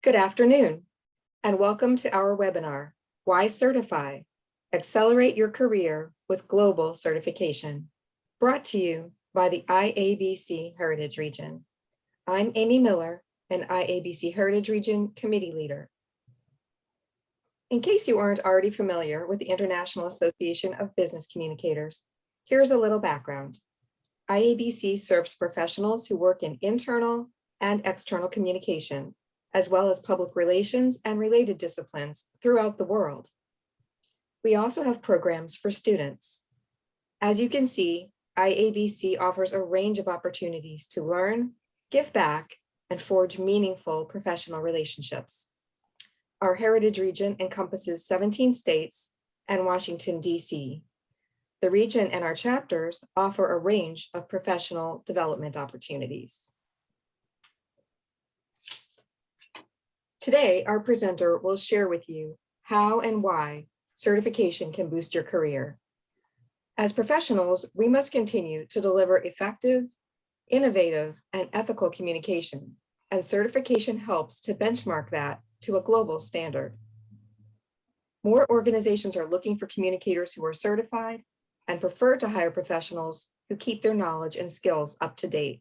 Good afternoon, and welcome to our webinar, Why Certify? Accelerate Your Career with Global Certification, brought to you by the IABC Heritage Region. I'm Amy Miller, an IABC Heritage Region Committee Leader. In case you aren't already familiar with the International Association of Business Communicators, here's a little background. IABC serves professionals who work in internal and external communication, as well as public relations and related disciplines throughout the world. We also have programs for students. As you can see, IABC offers a range of opportunities to learn, give back, and forge meaningful professional relationships. Our Heritage Region encompasses 17 states and Washington, D.C. The region and our chapters offer a range of professional development opportunities. Today, our presenter will share with you how and why certification can boost your career. As professionals, we must continue to deliver effective, innovative, and ethical communication, and certification helps to benchmark that to a global standard. More organizations are looking for communicators who are certified and prefer to hire professionals who keep their knowledge and skills up to date.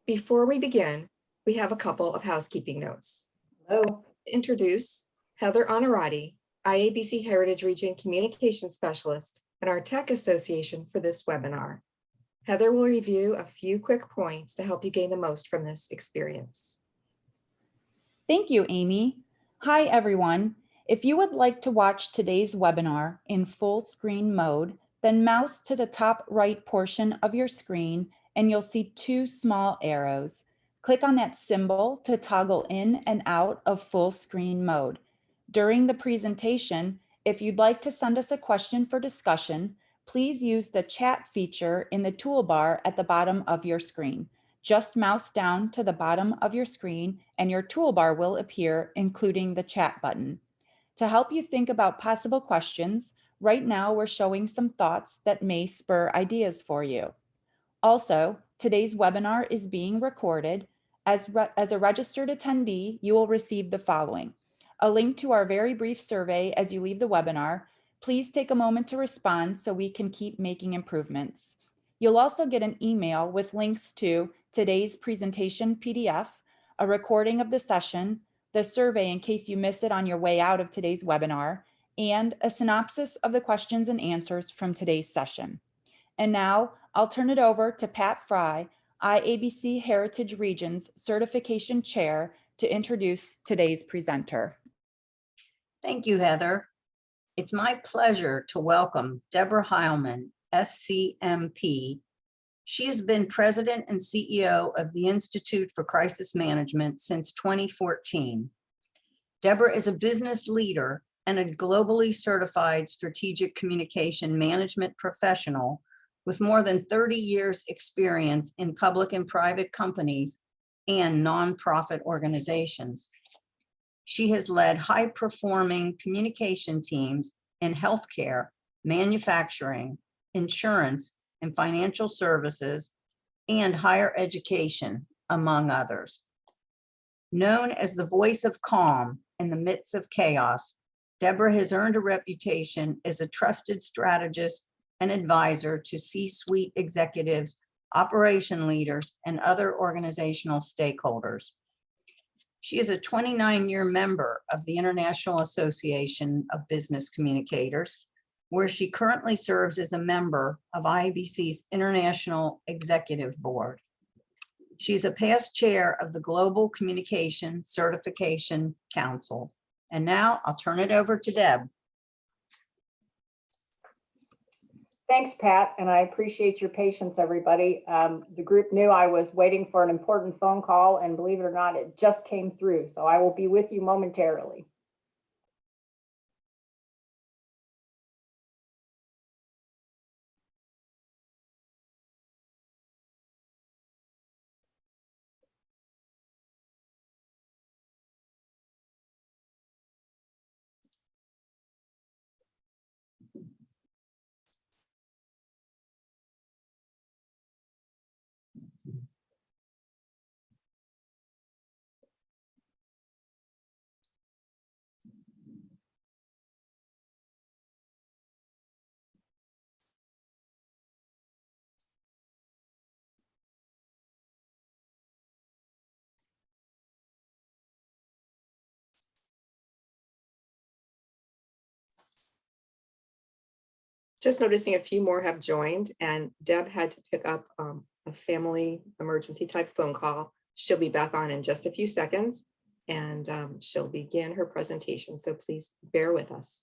Before we begin, we have a couple of housekeeping notes. Hello. Introduce Heather Onorati, IABC Heritage Region Communication Specialist and our Tech Association for this webinar. Heather will review a few quick points to help you gain the most from this experience. Thank you, Amy. Hi, everyone. If you would like to watch today's webinar in full screen mode, then mouse to the top right portion of your screen and you'll see two small arrows. Click on that symbol to toggle in and out of full screen mode. During the presentation, if you'd like to send us a question for discussion, please use the chat feature in the toolbar at the bottom of your screen. Just mouse down to the bottom of your screen and your toolbar will appear, including the chat button. To help you think about possible questions, right now we're showing some thoughts that may spur ideas for you. Also, today's webinar is being recorded. As a registered attendee, you will receive the following: a link to our very brief survey as you leave the webinar. Please take a moment to respond so we can keep making improvements. You'll also get an email with links to today's presentation PDF, a recording of the session, the survey in case you miss it on your way out of today's webinar, and a synopsis of the questions and answers from today's session. And now I'll turn it over to Pat Fry, IABC Heritage Region's Certification Chair, to introduce today's presenter. Thank you, Heather. It's my pleasure to welcome Deborah Hileman, SCMP. She has been president and CEO of the Institute for Crisis Management since 2014. Deborah is a business leader and a globally certified strategic communication management professional with more than 30 years experience in public and private companies and nonprofit organizations. She has led high-performing communication teams in healthcare, manufacturing, insurance, and financial services, and higher education, among others. Known as the voice of calm in the midst of chaos, Deborah has earned a reputation as a trusted strategist and advisor to C-suite executives, operation leaders, and other organizational stakeholders. She is a 29-year member of the International Association of Business Communicators, where she currently serves as a member of IABC's International Executive Board. She's a past chair of the Global Communication Certification Council. And now I'll turn it over to Deb. Thanks, Pat, and I appreciate your patience, everybody. The group knew I was waiting for an important phone call, and believe it or not, it just came through, so I will be with you momentarily. Just noticing a few more have joined, and Deb had to pick up a family emergency type phone call. She'll be back on in just a few seconds, and she'll begin her presentation. So please bear with us.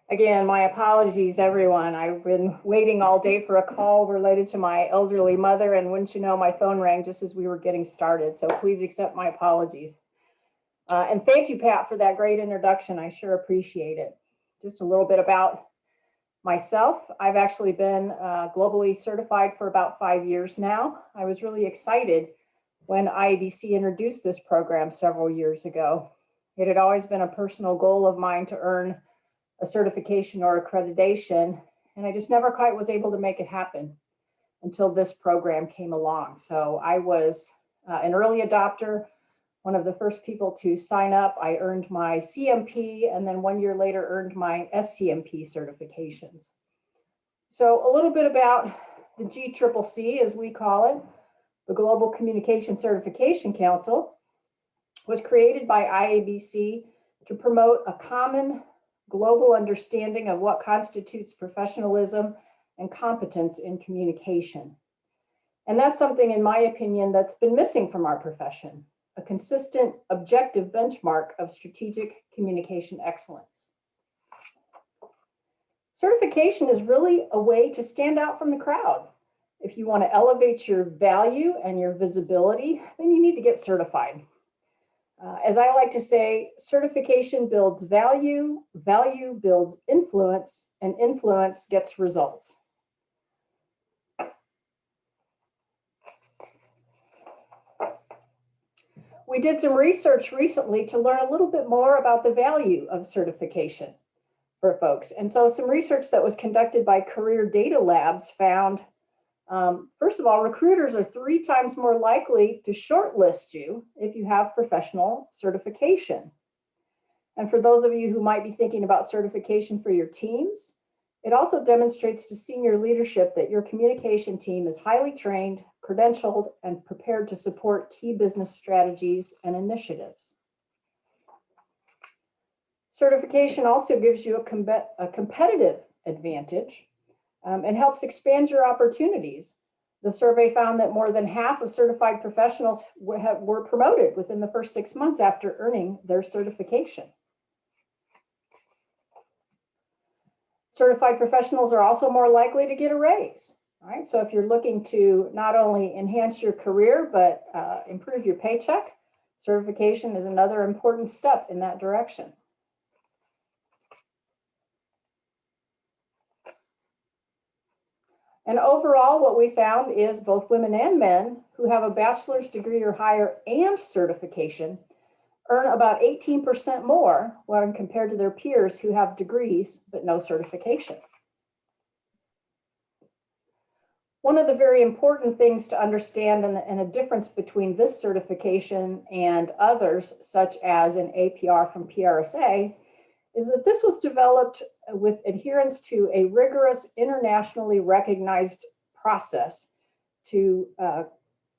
Again, my apologies, everyone. I've been waiting all day for a call related to my elderly mother, and wouldn't you know, my phone rang just as we were getting started. So please accept my apologies. And thank you, Pat, for that great introduction. I sure appreciate it. Just a little bit about myself. I've actually been globally certified for about 5 years now. I was really excited when IABC introduced this program several years ago. It had always been a personal goal of mine to earn a certification or accreditation, and I just never quite was able to make it happen until this program came along. So I was an early adopter, one of the first people to sign up. I earned my CMP, and then 1 year later earned my SCMP certifications. So a little bit about the GCCC, as we call it, the Global Communication Certification Council, was created by IABC to promote a common global understanding of what constitutes professionalism and competence in communication. And that's something, in my opinion, that's been missing from our profession, a consistent, objective benchmark of strategic communication excellence. Certification is really a way to stand out from the crowd. If you want to elevate your value and your visibility, then you need to get certified. As I like to say, certification builds value, value builds influence, and influence gets results. We did some research recently to learn a little bit more about the value of certification for folks. And so some research that was conducted by Career Data Labs found, first of all, recruiters are 3 times more likely to shortlist you if you have professional certification. And for those of you who might be thinking about certification for your teams, it also demonstrates to senior leadership that your communication team is highly trained, credentialed, and prepared to support key business strategies and initiatives. Certification also gives you a competitive advantage and helps expand your opportunities. The survey found that more than half of certified professionals were promoted within the first 6 months after earning their certification. Certified professionals are also more likely to get a raise. All right, so if you're looking to not only enhance your career, but improve your paycheck, certification is another important step in that direction. And overall, what we found is both women and men who have a bachelor's degree or higher and certification earn about 18% more when compared to their peers who have degrees but no certification. One of the very important things to understand and a difference between this certification and others, such as an APR from PRSA, is that this was developed with adherence to a rigorous, internationally recognized process to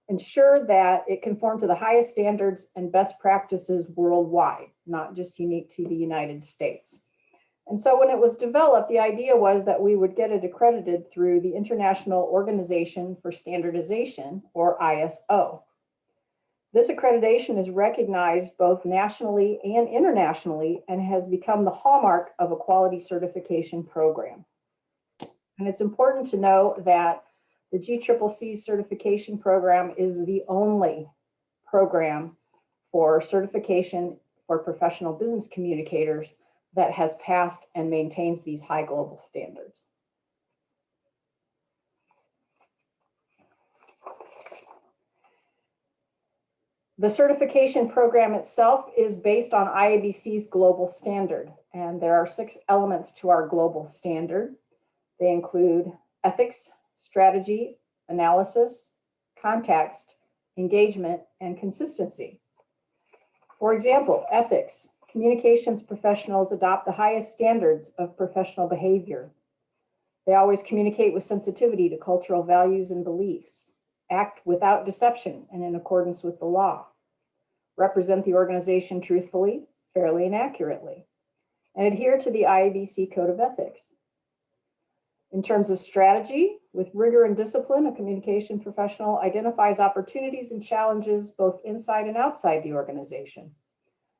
ensure that it conformed to the highest standards and best practices worldwide, not just unique to the United States. And so when it was developed, the idea was that we would get it accredited through the International Organization for Standardization, or ISO. This accreditation is recognized both nationally and internationally and has become the hallmark of a quality certification program. And it's important to know that the GCCC certification program is the only program for certification for professional business communicators that has passed and maintains these high global standards. The certification program itself is based on IABC's global standard, and there are 6 elements to our global standard. They include ethics, strategy, analysis, context, engagement, and consistency. For example, ethics. Communications professionals adopt the highest standards of professional behavior. They always communicate with sensitivity to cultural values and beliefs. act without deception and in accordance with the law, represent the organization truthfully, fairly, and accurately, and adhere to the IABC Code of Ethics. In terms of strategy, with rigor and discipline, a communication professional identifies opportunities and challenges both inside and outside the organization.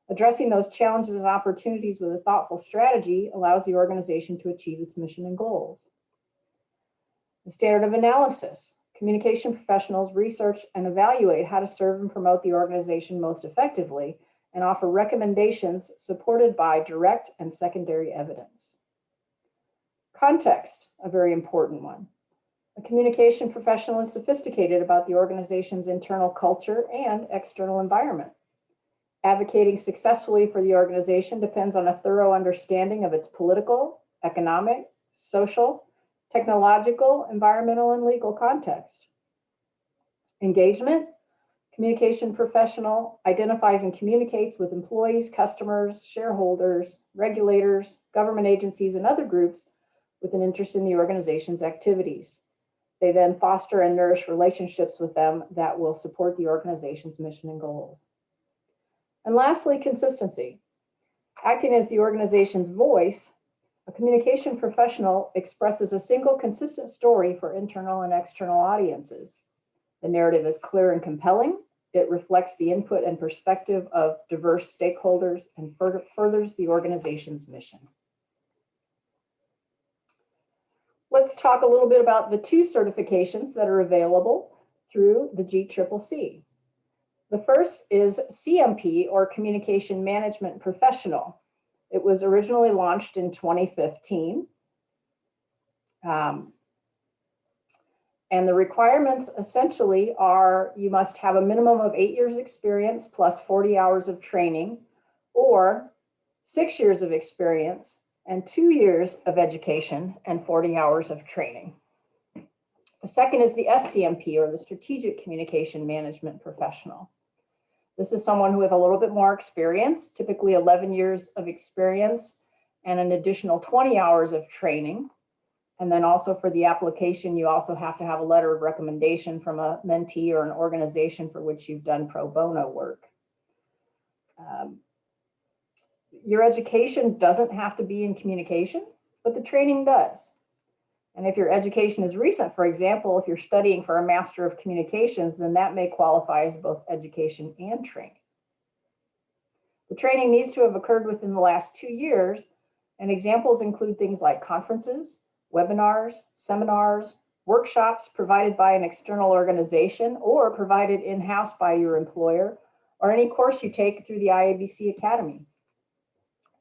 Addressing those challenges and opportunities with a thoughtful strategy allows the organization to achieve its mission and goals. The standard of analysis. Communication professionals research and evaluate how to serve and promote the organization most effectively and offer recommendations supported by direct and secondary evidence. Context, a very important one. A communication professional is sophisticated about the organization's internal culture and external environment. Advocating successfully for the organization depends on a thorough understanding of its political, economic, social, technological, environmental, and legal context. Engagement. Communication professional identifies and communicates with employees, customers, shareholders, regulators, government agencies, and other groups with an interest in the organization's activities. They then foster and nourish relationships with them that will support the organization's mission and goals. And lastly, consistency. Acting as the organization's voice, a communication professional expresses a single consistent story for internal and external audiences. The narrative is clear and compelling. It reflects the input and perspective of diverse stakeholders and furthers the organization's mission. Let's talk a little bit about the two certifications that are available through the GCCC. The first is CMP, or Communication Management Professional. It was originally launched in 2015. And the requirements essentially are you must have a minimum of 8 years experience plus 40 hours of training, or 6 years of experience and 2 years of education and 40 hours of training. The second is the SCMP, or the Strategic Communication Management Professional. This is someone who has a little bit more experience, typically 11 years of experience and an additional 20 hours of training. And then also for the application, you also have to have a letter of recommendation from a mentee or an organization for which you've done pro bono work. Your education doesn't have to be in communication, but the training does. And if your education is recent, for example, if you're studying for a Master of Communications, then that may qualify as both education and training. The training needs to have occurred within the last 2 years, and examples include things like conferences, webinars, seminars, workshops provided by an external organization or provided in-house by your employer, or any course you take through the IABC Academy.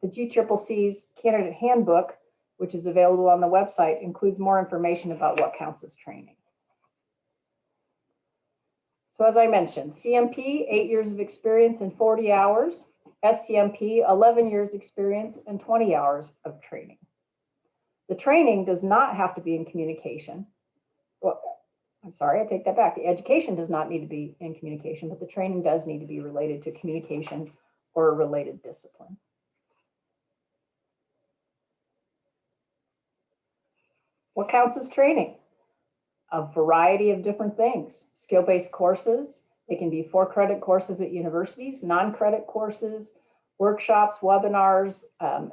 The GCCC's Candidate Handbook, which is available on the website, includes more information about what counts as training. So as I mentioned, CMP, 8 years of experience and 40 hours, SCMP, 11 years experience and 20 hours of training. The training does not have to be in communication. Well, I'm sorry, I take that back. The education does not need to be in communication, but the training does need to be related to communication or a related discipline. What counts as training? A variety of different things. Skill-based courses. They can be 4-credit courses at universities, non-credit courses, workshops, webinars.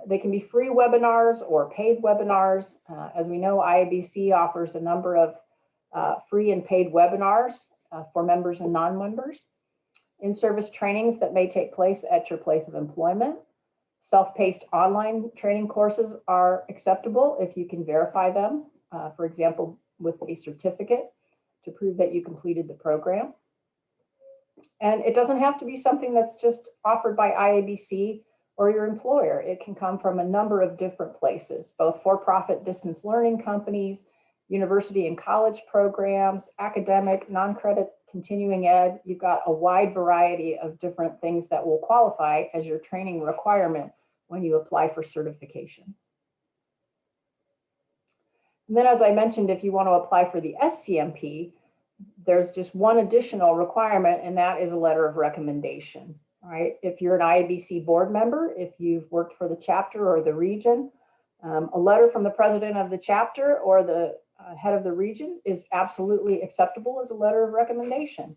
They can be free webinars or paid webinars. As we know, IABC offers a number of free and paid webinars for members and non-members. In-service trainings that may take place at your place of employment. Self-paced online training courses are acceptable if you can verify them, for example, with a certificate to prove that you completed the program. And it doesn't have to be something that's just offered by IABC or your employer. It can come from a number of different places, both for-profit distance learning companies, university and college programs, academic, non-credit, continuing ed. You've got a wide variety of different things that will qualify as your training requirement when you apply for certification. And then, as I mentioned, if you want to apply for the SCMP, there's just one additional requirement, and that is a letter of recommendation. All right. If you're an IABC board member, if you've worked for the chapter or the region, a letter from the president of the chapter or the head of the region is absolutely acceptable as a letter of recommendation.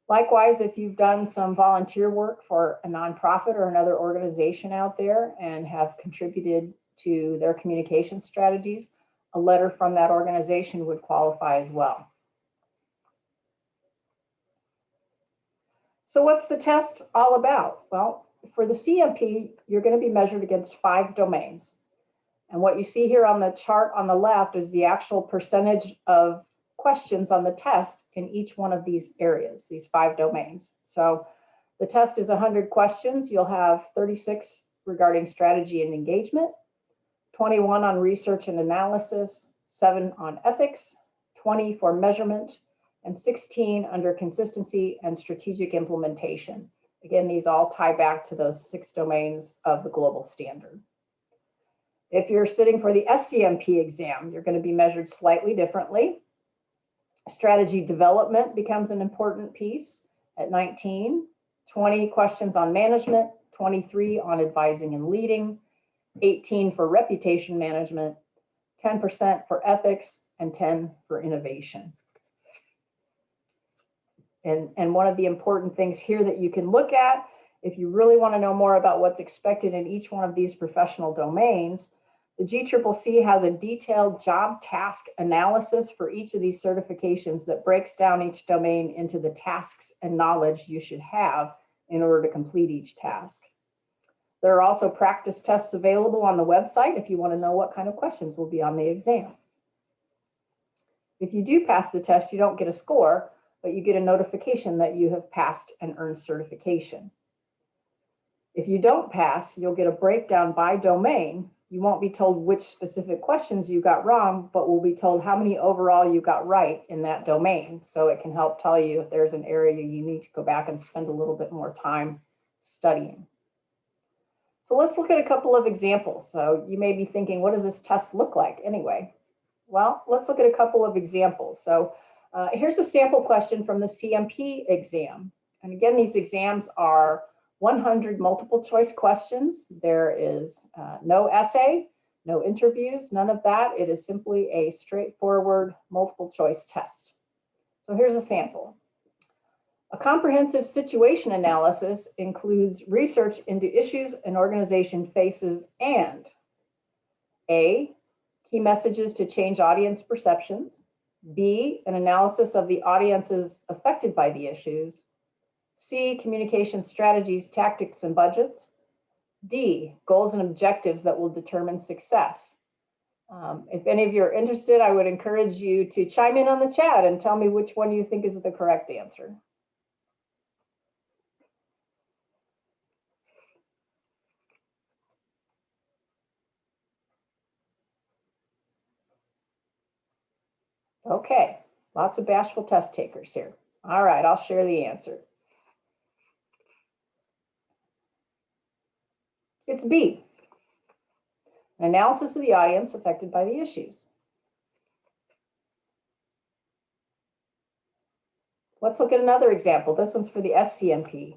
Likewise, if you've done some volunteer work for a nonprofit or another organization out there and have contributed to their communication strategies, a letter from that organization would qualify as well. So what's the test all about? Well, for the CMP, you're going to be measured against 5 domains. And what you see here on the chart on the left is the actual percentage of questions on the test in each one of these areas, these 5 domains. So the test is 100 questions. You'll have 36 regarding strategy and engagement, 21 on research and analysis, 7 on ethics, 20 for measurement, and 16 under consistency and strategic implementation. Again, these all tie back to those 6 domains of the global standard. If you're sitting for the SCMP exam, you're going to be measured slightly differently. Strategy development becomes an important piece at 19, 20 questions on management, 23 on advising and leading, 18 for reputation management, 10% for ethics, and 10 for innovation. And one of the important things here that you can look at, if you really want to know more about what's expected in each one of these professional domains, the GCCC has a detailed job task analysis for each of these certifications that breaks down each domain into the tasks and knowledge you should have in order to complete each task. There are also practice tests available on the website if you want to know what kind of questions will be on the exam. If you do pass the test, you don't get a score, but you get a notification that you have passed and earned certification. If you don't pass, you'll get a breakdown by domain. You won't be told which specific questions you got wrong, but will be told how many overall you got right in that domain. So it can help tell you if there's an area you need to go back and spend a little bit more time studying. So let's look at a couple of examples. So you may be thinking, what does this test look like anyway? Well, let's look at a couple of examples. So here's a sample question from the CMP exam. And again, these exams are 100 multiple choice questions. There is no essay, no interviews, none of that. It is simply a straightforward multiple choice test. So here's a sample. A comprehensive situation analysis includes research into issues an organization faces and A, key messages to change audience perceptions, B, an analysis of the audiences affected by the issues, C, communication strategies, tactics, and budgets, D, goals and objectives that will determine success. If any of you are interested, I would encourage you to chime in on the chat and tell me which one you think is the correct answer. Okay, lots of bashful test takers here. All right, I'll share the answer. It's B, an analysis of the audience affected by the issues. Let's look at another example. This one's for the SCMP.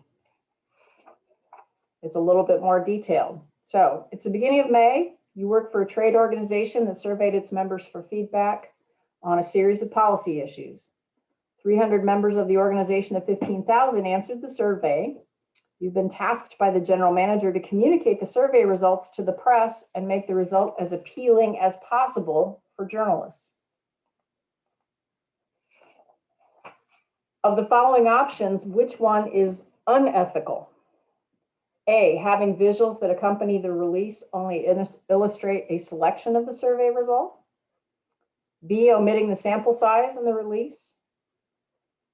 It's a little bit more detailed. So it's the beginning of May. You work for a trade organization that surveyed its members for feedback on a series of policy issues. 300 members of the organization of 15,000 answered the survey. You've been tasked by the general manager to communicate the survey results to the press and make the result as appealing as possible for journalists. Of the following options, which one is unethical? A, having visuals that accompany the release only illustrate a selection of the survey results. B, omitting the sample size in the release.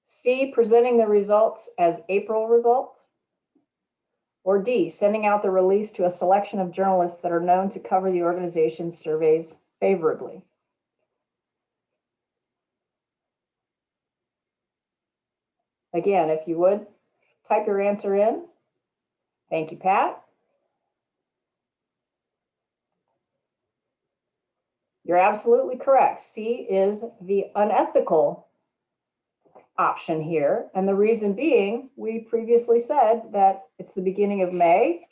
C, presenting the results as April results. Or D, sending out the release to a selection of journalists that are known to cover the organization's surveys favorably. Again, if you would, type your answer in. Thank you, Pat. You're absolutely correct. C is the unethical option here. And the reason being, we previously said that it's the beginning of May.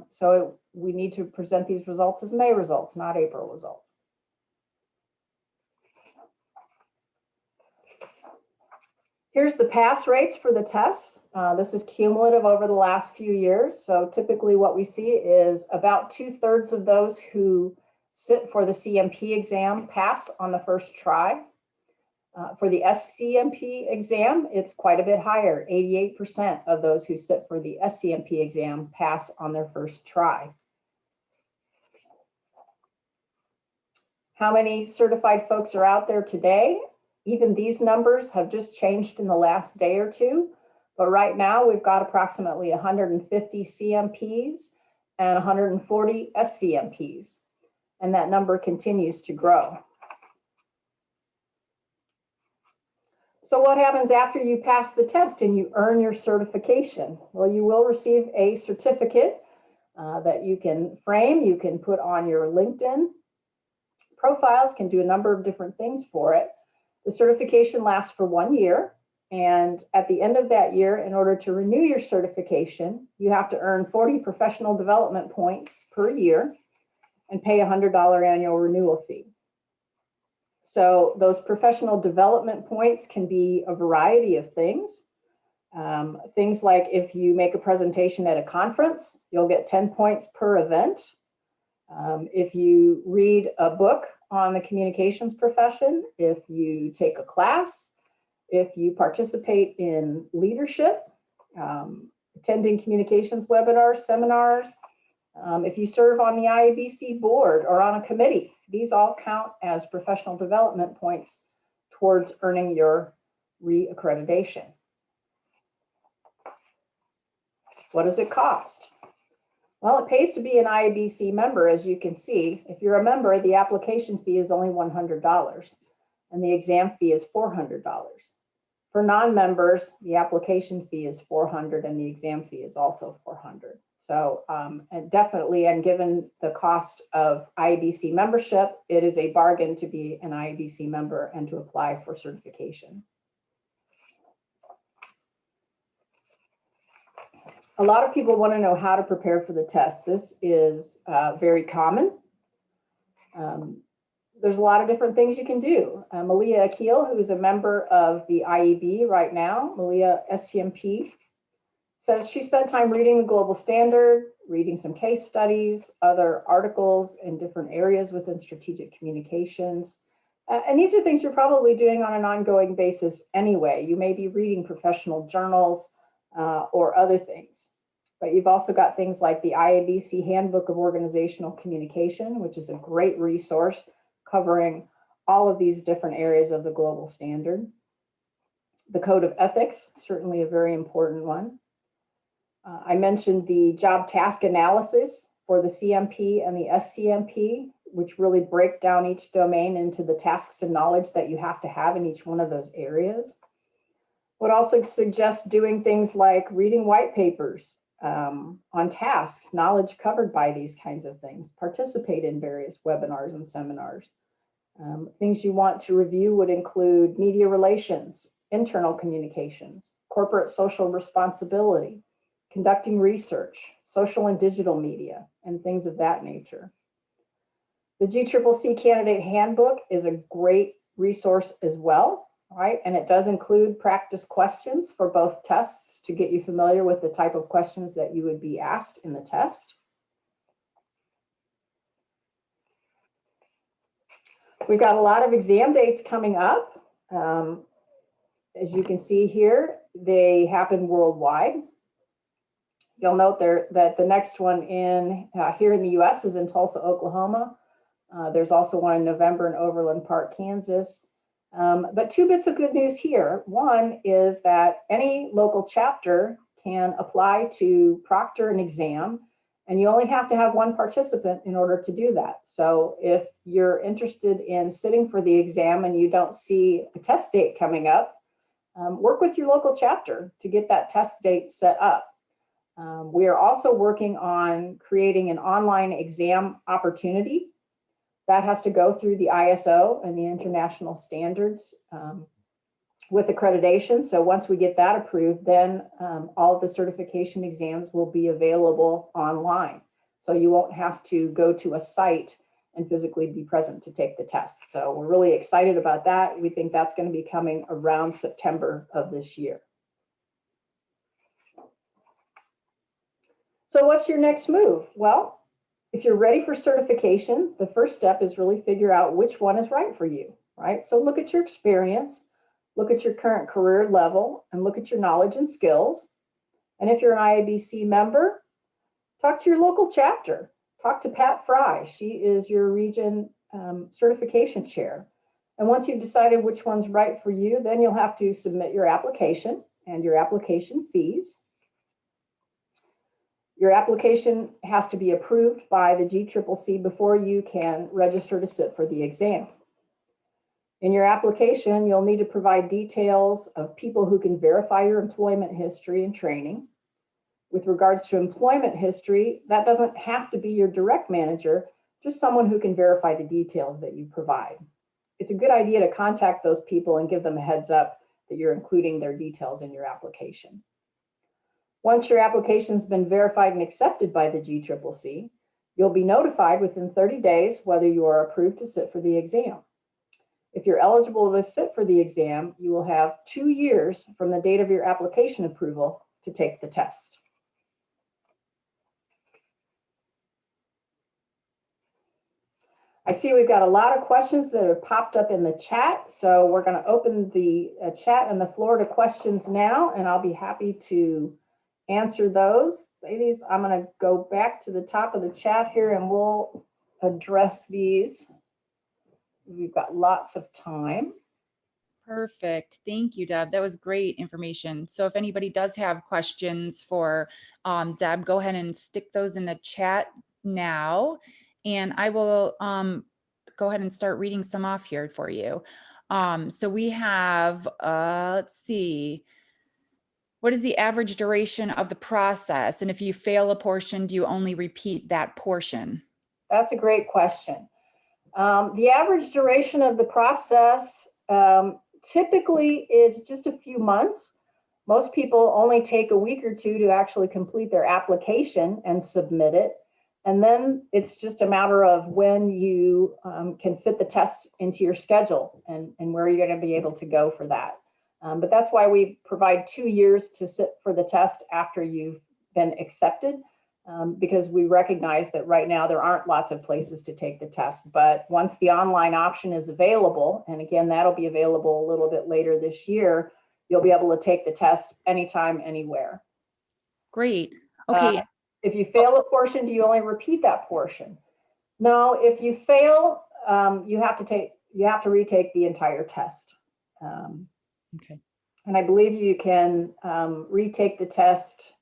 So we need to present these results as May results, not April results. Here's the pass rates for the tests. This is cumulative over the last few years. So typically what we see is about 2/3 of those who sit for the CMP exam pass on the first try. For the SCMP exam, it's quite a bit higher. 88% of those who sit for the SCMP exam pass on their first try. How many certified folks are out there today? Even these numbers have just changed in the last day or two, but right now we've got approximately 150 CMPs and 140 SCMPs, and that number continues to grow. So what happens after you pass the test and you earn your certification? Well, you will receive a certificate that you can frame, you can put on your LinkedIn profiles, can do a number of different things for it. The certification lasts for 1 year. And at the end of that year, in order to renew your certification, you have to earn 40 professional development points per year and pay a $100 annual renewal fee. So those professional development points can be a variety of things. Things like if you make a presentation at a conference, you'll get 10 points per event. If you read a book on the communications profession, if you take a class, if you participate in leadership, attending communications webinars, seminars, if you serve on the IABC board or on a committee, these all count as professional development points towards earning your reaccreditation. What does it cost? Well, it pays to be an IABC member, as you can see. If you're a member, the application fee is only $100 and the exam fee is $400. For non-members, the application fee is $400 and the exam fee is also $400. So and definitely, and given the cost of IABC membership, it is a bargain to be an IABC member and to apply for certification. A lot of people want to know how to prepare for the test. This is very common. There's a lot of different things you can do. Malia Akil, who is a member of the IEB right now, Malia SCMP, says she spent time reading the global standard, reading some case studies, other articles in different areas within strategic communications. And these are things you're probably doing on an ongoing basis anyway. You may be reading professional journals or other things. But you've also got things like the IABC Handbook of Organizational Communication, which is a great resource covering all of these different areas of the global standard. The Code of Ethics, certainly a very important one. I mentioned the job task analysis for the CMP and the SCMP, which really break down each domain into the tasks and knowledge that you have to have in each one of those areas. Would also suggest doing things like reading white papers on tasks, knowledge covered by these kinds of things, participate in various webinars and seminars. Things you want to review would include media relations, internal communications, corporate social responsibility, conducting research, social and digital media, and things of that nature. The GCCC Candidate Handbook is a great resource as well, right? And it does include practice questions for both tests to get you familiar with the type of questions that you would be asked in the test. We've got a lot of exam dates coming up. As you can see here, they happen worldwide. You'll note there that the next one here in the US is in Tulsa, Oklahoma. There's also one in November in Overland Park, Kansas. But two bits of good news here. One is that any local chapter can apply to proctor an exam, and you only have to have one participant in order to do that. So if you're interested in sitting for the exam and you don't see a test date coming up, work with your local chapter to get that test date set up. We are also working on creating an online exam opportunity that has to go through the ISO and the international standards with accreditation. So once we get that approved, then all of the certification exams will be available online. So you won't have to go to a site and physically be present to take the test. So we're really excited about that. We think that's going to be coming around September of this year. So what's your next move? Well, if you're ready for certification, the first step is really figure out which one is right for you, right? So look at your experience, look at your current career level, and look at your knowledge and skills. And if you're an IABC member, talk to your local chapter. Talk to Pat Fry. She is your region certification chair. And once you've decided which one's right for you, then you'll have to submit your application and your application fees. Your application has to be approved by the GCCC before you can register to sit for the exam. In your application, you'll need to provide details of people who can verify your employment history and training. With regards to employment history, that doesn't have to be your direct manager, just someone who can verify the details that you provide. It's a good idea to contact those people and give them a heads up that you're including their details in your application. Once your application's been verified and accepted by the GCCC, you'll be notified within 30 days whether you are approved to sit for the exam. If you're eligible to sit for the exam, you will have 2 years from the date of your application approval to take the test. I see we've got a lot of questions that have popped up in the chat, so we're going to open the chat and the floor to questions now, and I'll be happy to answer those. Ladies, I'm going to go back to the top of the chat here and we'll address these. We've got lots of time. Perfect. Thank you, Deb. That was great information. So if anybody does have questions for Deb, go ahead and stick those in the chat now. And I will go ahead and start reading some off here for you. So we have, let's see. What is the average duration of the process? And if you fail a portion, do you only repeat that portion? That's a great question. The average duration of the process typically is just a few months. Most people only take a week or two to actually complete their application and submit it. And then it's just a matter of when you can fit the test into your schedule and where you're going to be able to go for that. But that's why we provide 2 years to sit for the test after you've been accepted, because we recognize that right now there aren't lots of places to take the test. But once the online option is available, and again, that'll be available a little bit later this year, you'll be able to take the test anytime, anywhere. Great. Okay. If you fail a portion, do you only repeat that portion? No, if you fail, you have to retake the entire test. Okay. And I believe you can retake the test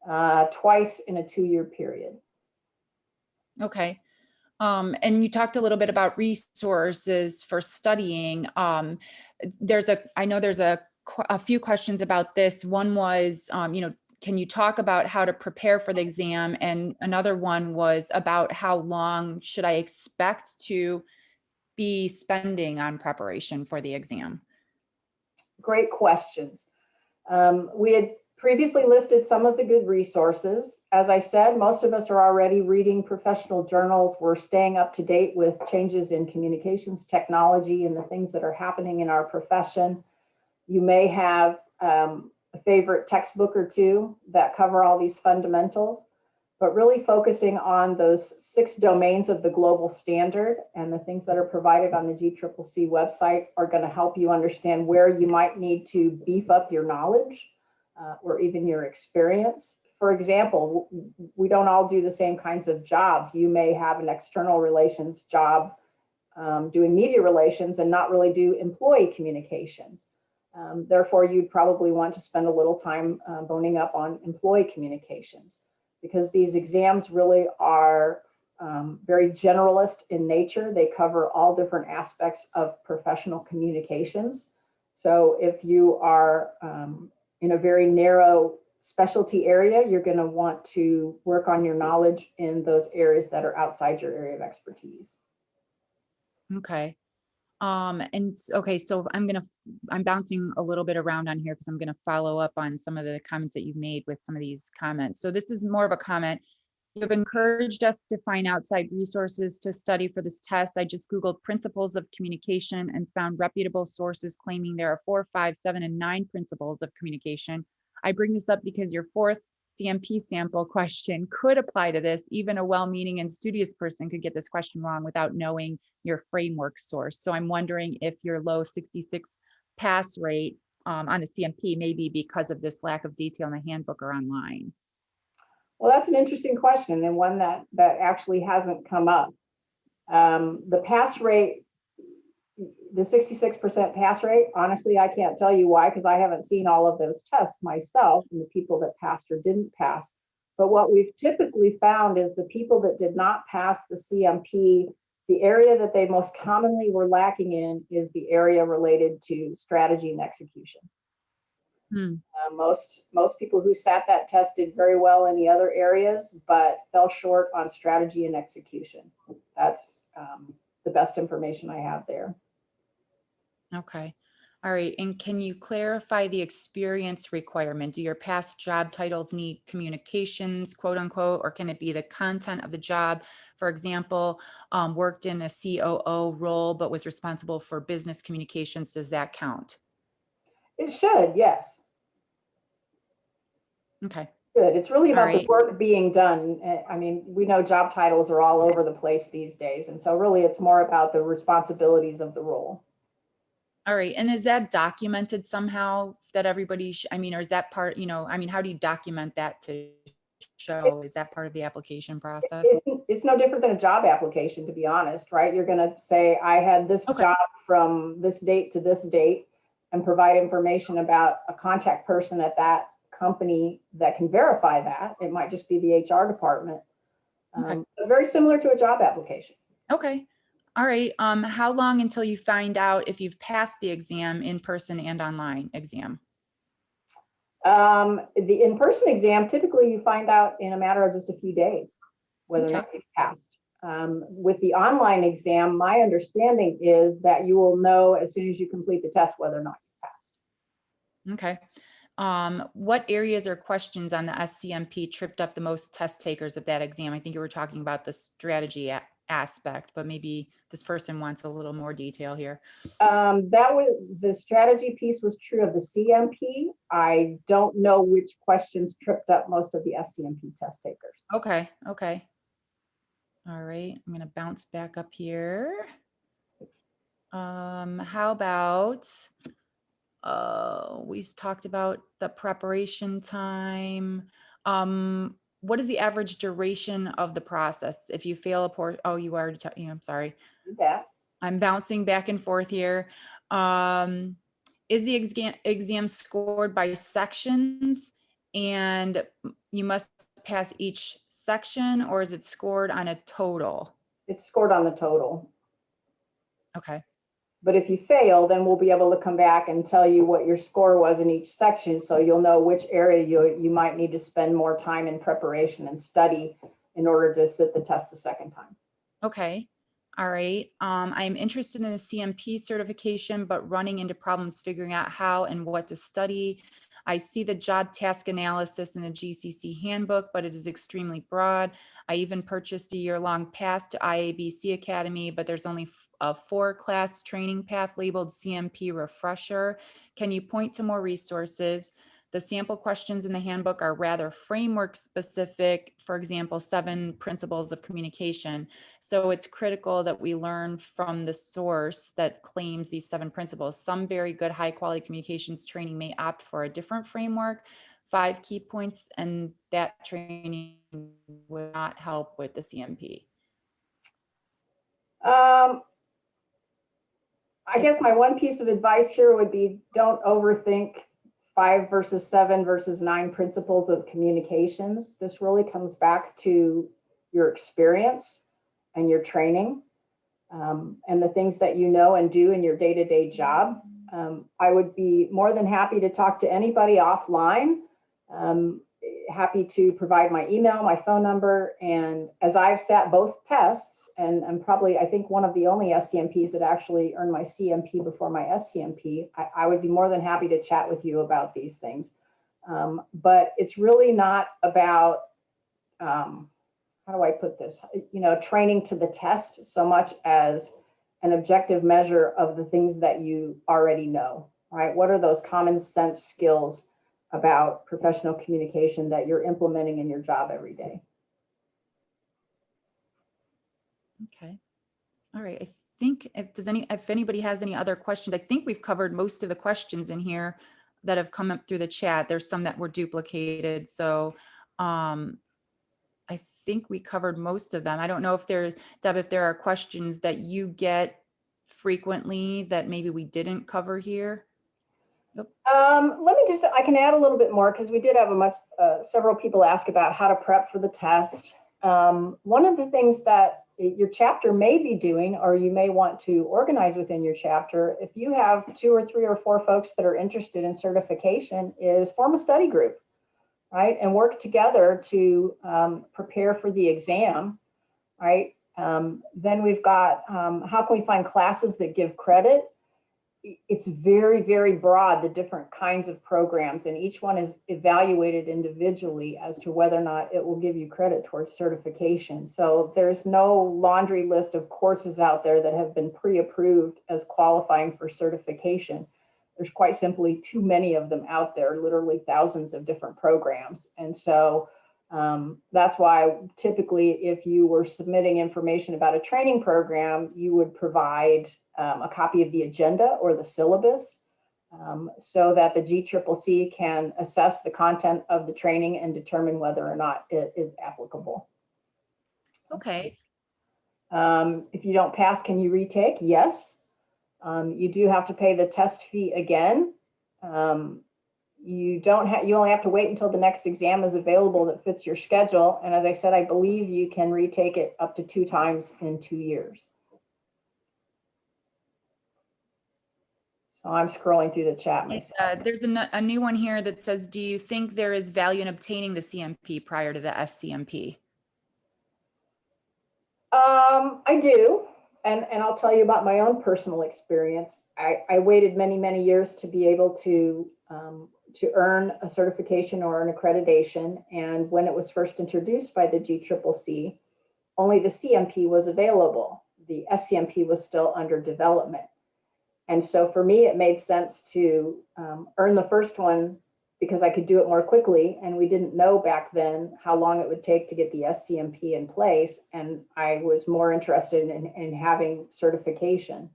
twice in a 2-year period. Okay. And you talked a little bit about resources for studying. I know there's a few questions about this. One was, can you talk about how to prepare for the exam? And another one was about how long should I expect to be spending on preparation for the exam? Great questions. We had previously listed some of the good resources. As I said, most of us are already reading professional journals. We're staying up to date with changes in communications technology and the things that are happening in our profession. You may have a favorite textbook or two that cover all these fundamentals, but really focusing on those 6 domains of the global standard and the things that are provided on the GCCC website are going to help you understand where you might need to beef up your knowledge or even your experience. For example, we don't all do the same kinds of jobs. You may have an external relations job doing media relations and not really do employee communications. Therefore, you'd probably want to spend a little time boning up on employee communications, because these exams really are very generalist in nature. They cover all different aspects of professional communications. So if you are in a very narrow specialty area, you're going to want to work on your knowledge in those areas that are outside your area of expertise. Okay. Okay, so I'm bouncing a little bit around on here because I'm going to follow up on some of the comments that you've made with some of these comments. So this is more of a comment. You've encouraged us to find outside resources to study for this test. I just Googled principles of communication and found reputable sources claiming there are 4, 5, 7, and 9 principles of communication. I bring this up because your 4th CMP sample question could apply to this. Even a well-meaning and studious person could get this question wrong without knowing your framework source. So I'm wondering if your low 66 pass rate on the CMP may be because of this lack of detail in the handbook or online. Well, that's an interesting question, and one that actually hasn't come up. The pass rate, the 66% pass rate, honestly, I can't tell you why, because I haven't seen all of those tests myself and the people that passed or didn't pass. But what we've typically found is the people that did not pass the CMP, the area that they most commonly were lacking in is the area related to strategy and execution. Most people who sat that test did very well in the other areas, but fell short on strategy and execution. That's the best information I have there. Okay. All right. And can you clarify the experience requirement? Do your past job titles need communications, quote unquote, or can it be the content of the job? For example, worked in a COO role, but was responsible for business communications. Does that count? It should, yes. Okay. Good. It's really about All the right. work being done. I mean, we know job titles are all over the place these days. And so really it's more about the responsibilities of the role. All right. And is that documented somehow that everybody, I mean, or is that part, you know, I mean, how do you document that to show? Is that part of the application process? It's no different than a job application, to be honest, right? You're going to say, I had this Okay. job from this date to this date, and provide information about a contact person at that company that can verify that. It might just be the HR department. Okay. But very similar to a job application. Okay. All right. How long until you find out if you've passed the exam, in person and online exam? The in-person exam, typically you find out in a matter of just a few days whether or not you've passed. With the online exam, my understanding is that you will know as soon as you complete the test whether or not you passed. Okay. What areas or questions on the SCMP tripped up the most test takers of that exam? I think you were talking about the strategy aspect, but maybe this person wants a little more detail here. That was the strategy piece was true of the CMP. I don't know which questions tripped up most of the SCMP test takers. Okay. Okay. All right. I'm going to bounce back up here. How about, we've talked about the preparation time. What is the average duration of the process? If you fail a oh, you already, I'm sorry. Do that. I'm bouncing back and forth here. Is the exam scored by sections and you must pass each section, or is it scored on a total? It's scored on the total. Okay. But if you fail, then we'll be able to come back and tell you what your score was in each section, so you'll know which area you might need to spend more time in preparation and study in order to sit the test the second time. Okay. All right. I'm interested in the CMP certification, but running into problems figuring out how and what to study. I see the job task analysis in the GCC handbook, but it is extremely broad. I even purchased a year-long pass to IABC Academy, but there's only a 4-class training path labeled CMP refresher. Can you point to more resources? The sample questions in the handbook are rather framework specific, for example, 7 principles of communication. So it's critical that we learn from the source that claims these 7 principles. Some very good high quality communications training may opt for a different framework, 5 key points, and that training would not help with the CMP. I guess my one piece of advice here would be don't overthink 5 versus 7 versus 9 principles of communications. This really comes back to your experience and your training and the things that you know and do in your day-to-day job. I would be more than happy to talk to anybody offline. Happy to provide my email, my phone number, and as I've sat both tests, and I'm probably, I think, one of the only SCMPs that actually earned my CMP before my SCMP, I would be more than happy to chat with you about these things. But it's really not about how do I put this? Training to the test so much as an objective measure of the things that you already know, right? What are those common sense skills about professional communication that you're implementing in your job every day? Okay. All right. I think if anybody has any other questions, I think we've covered most of the questions in here that have come up through the chat. There's some that were duplicated. So I think we covered most of them. I don't know if Deb, if there are questions that you get frequently that maybe we didn't cover here. I can add a little bit more because we did have several people ask about how to prep for the test. One of the things that your chapter may be doing, or you may want to organize within your chapter, if you have 2 or 3 or 4 folks that are interested in certification, is form a study group, right? And work together to prepare for the exam, right? Then we've got, how can we find classes that give credit? It's very, very broad, the different kinds of programs, and each one is evaluated individually as to whether or not it will give you credit towards certification. So there's no laundry list of courses out there that have been pre-approved as qualifying for certification. There's quite simply too many of them out there, literally thousands of different programs. And so that's why typically if you were submitting information about a training program, you would provide a copy of the agenda or the syllabus so that the GCCC can assess the content of the training and determine whether or not it is applicable. Okay. If you don't pass, can you retake? Yes. You do have to pay the test fee again. You only have to wait until the next exam is available that fits your schedule. And as I said, I believe you can retake it up to 2 times in 2 years. So I'm scrolling through the chat myself. There's a new one here that says, do you think there is value in obtaining the CMP prior to the SCMP? I do. And I'll tell you about my own personal experience. I waited many, many years to be able to earn a certification or an accreditation. And when it was first introduced by the GCCC, only the CMP was available. The SCMP was still under development. And so for me, it made sense to earn the first one because I could do it more quickly. And we didn't know back then how long it would take to get the SCMP in place. And I was more interested in having certification.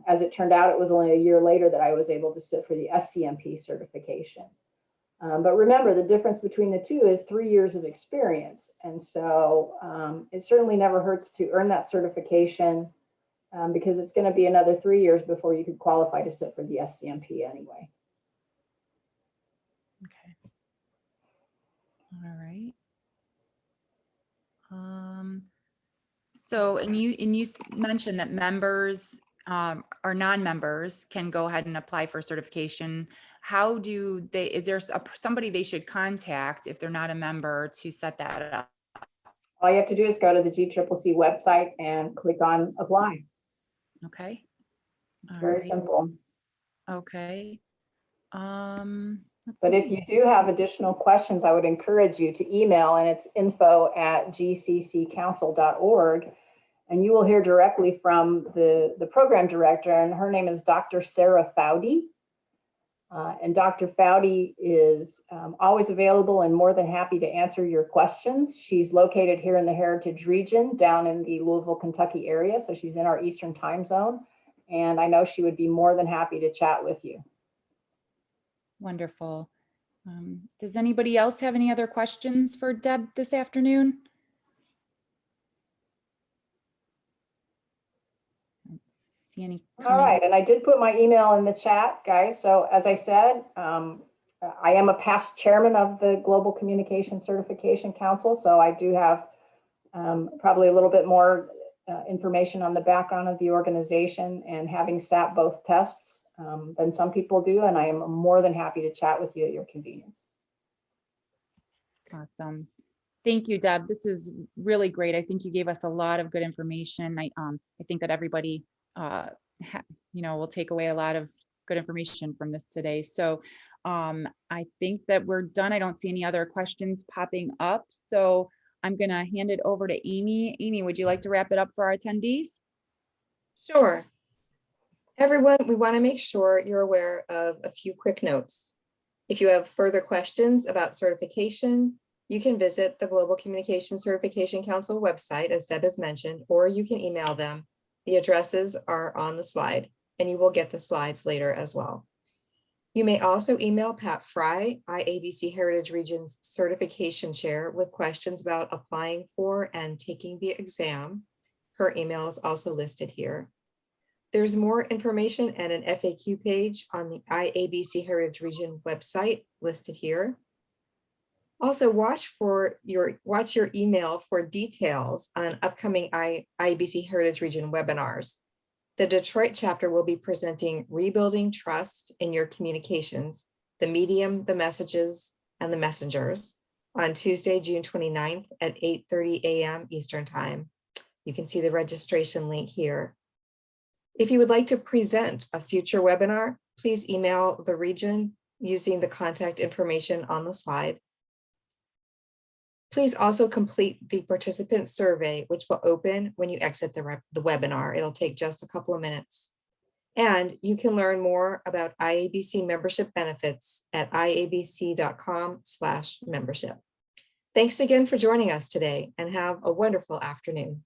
As it turned out, it was only a year later that I was able to sit for the SCMP certification. But remember, the difference between the two is 3 years of experience. And so it certainly never hurts to earn that certification because it's going to be another 3 years before you could qualify to sit for the SCMP anyway. Okay. All right. So, and you mentioned that members or non-members can go ahead and apply for certification. How do they, is there somebody they should contact if they're not a member to set that up? All you have to do is go to the GCCC website and click on apply. Okay. It's very simple. Okay. But if you do have additional questions, I would encourage you to email, and it's info@gcccouncil.org. And you will hear directly from the program director, and her name is Dr. Sarah Foudy. And Dr. Foudy is always available and more than happy to answer your questions. She's located here in the Heritage region down in the Louisville, Kentucky area. So she's in our Eastern time zone. And I know she would be more than happy to chat with you. Wonderful. Does anybody else have any other questions for Deb this afternoon? See any? All right, and I did put my email in the chat, guys. So as I said, I am a past chairman of the Global Communication Certification Council. So I do have probably a little bit more information on the background of the organization and having sat both tests than some people do. And I am more than happy to chat with you at your convenience. Awesome. Thank you, Deb. This is really great. I think you gave us a lot of good information. I think that everybody will take away a lot of good information from this today. So I think that we're done. I don't see any other questions popping up. So I'm going to hand it over to Amy. Amy, would you like to wrap it up for our attendees? Sure. Everyone, we want to make sure you're aware of a few quick notes. If you have further questions about certification, you can visit the Global Communication Certification Council website, as Deb has mentioned, or you can email them. The addresses are on the slide, and you will get the slides later as well. You may also email Pat Fry, IABC Heritage Region's Certification Chair, with questions about applying for and taking the exam. Her email is also listed here. There's more information and an FAQ page on the IABC Heritage Region website listed here. Also, watch your email for details on upcoming IABC Heritage Region webinars. The Detroit chapter will be presenting Rebuilding Trust in Your Communications, the Medium, the Messages, and the Messengers on Tuesday, June 29th at 8:30 a.m. Eastern Time. You can see the registration link here. If you would like to present a future webinar, please email the region using the contact information on the slide. Please also complete the participant survey, which will open when you exit the webinar. It'll take just a couple of minutes. And you can learn more about IABC membership benefits at iabc.com/membership. Thanks again for joining us today, and have a wonderful afternoon.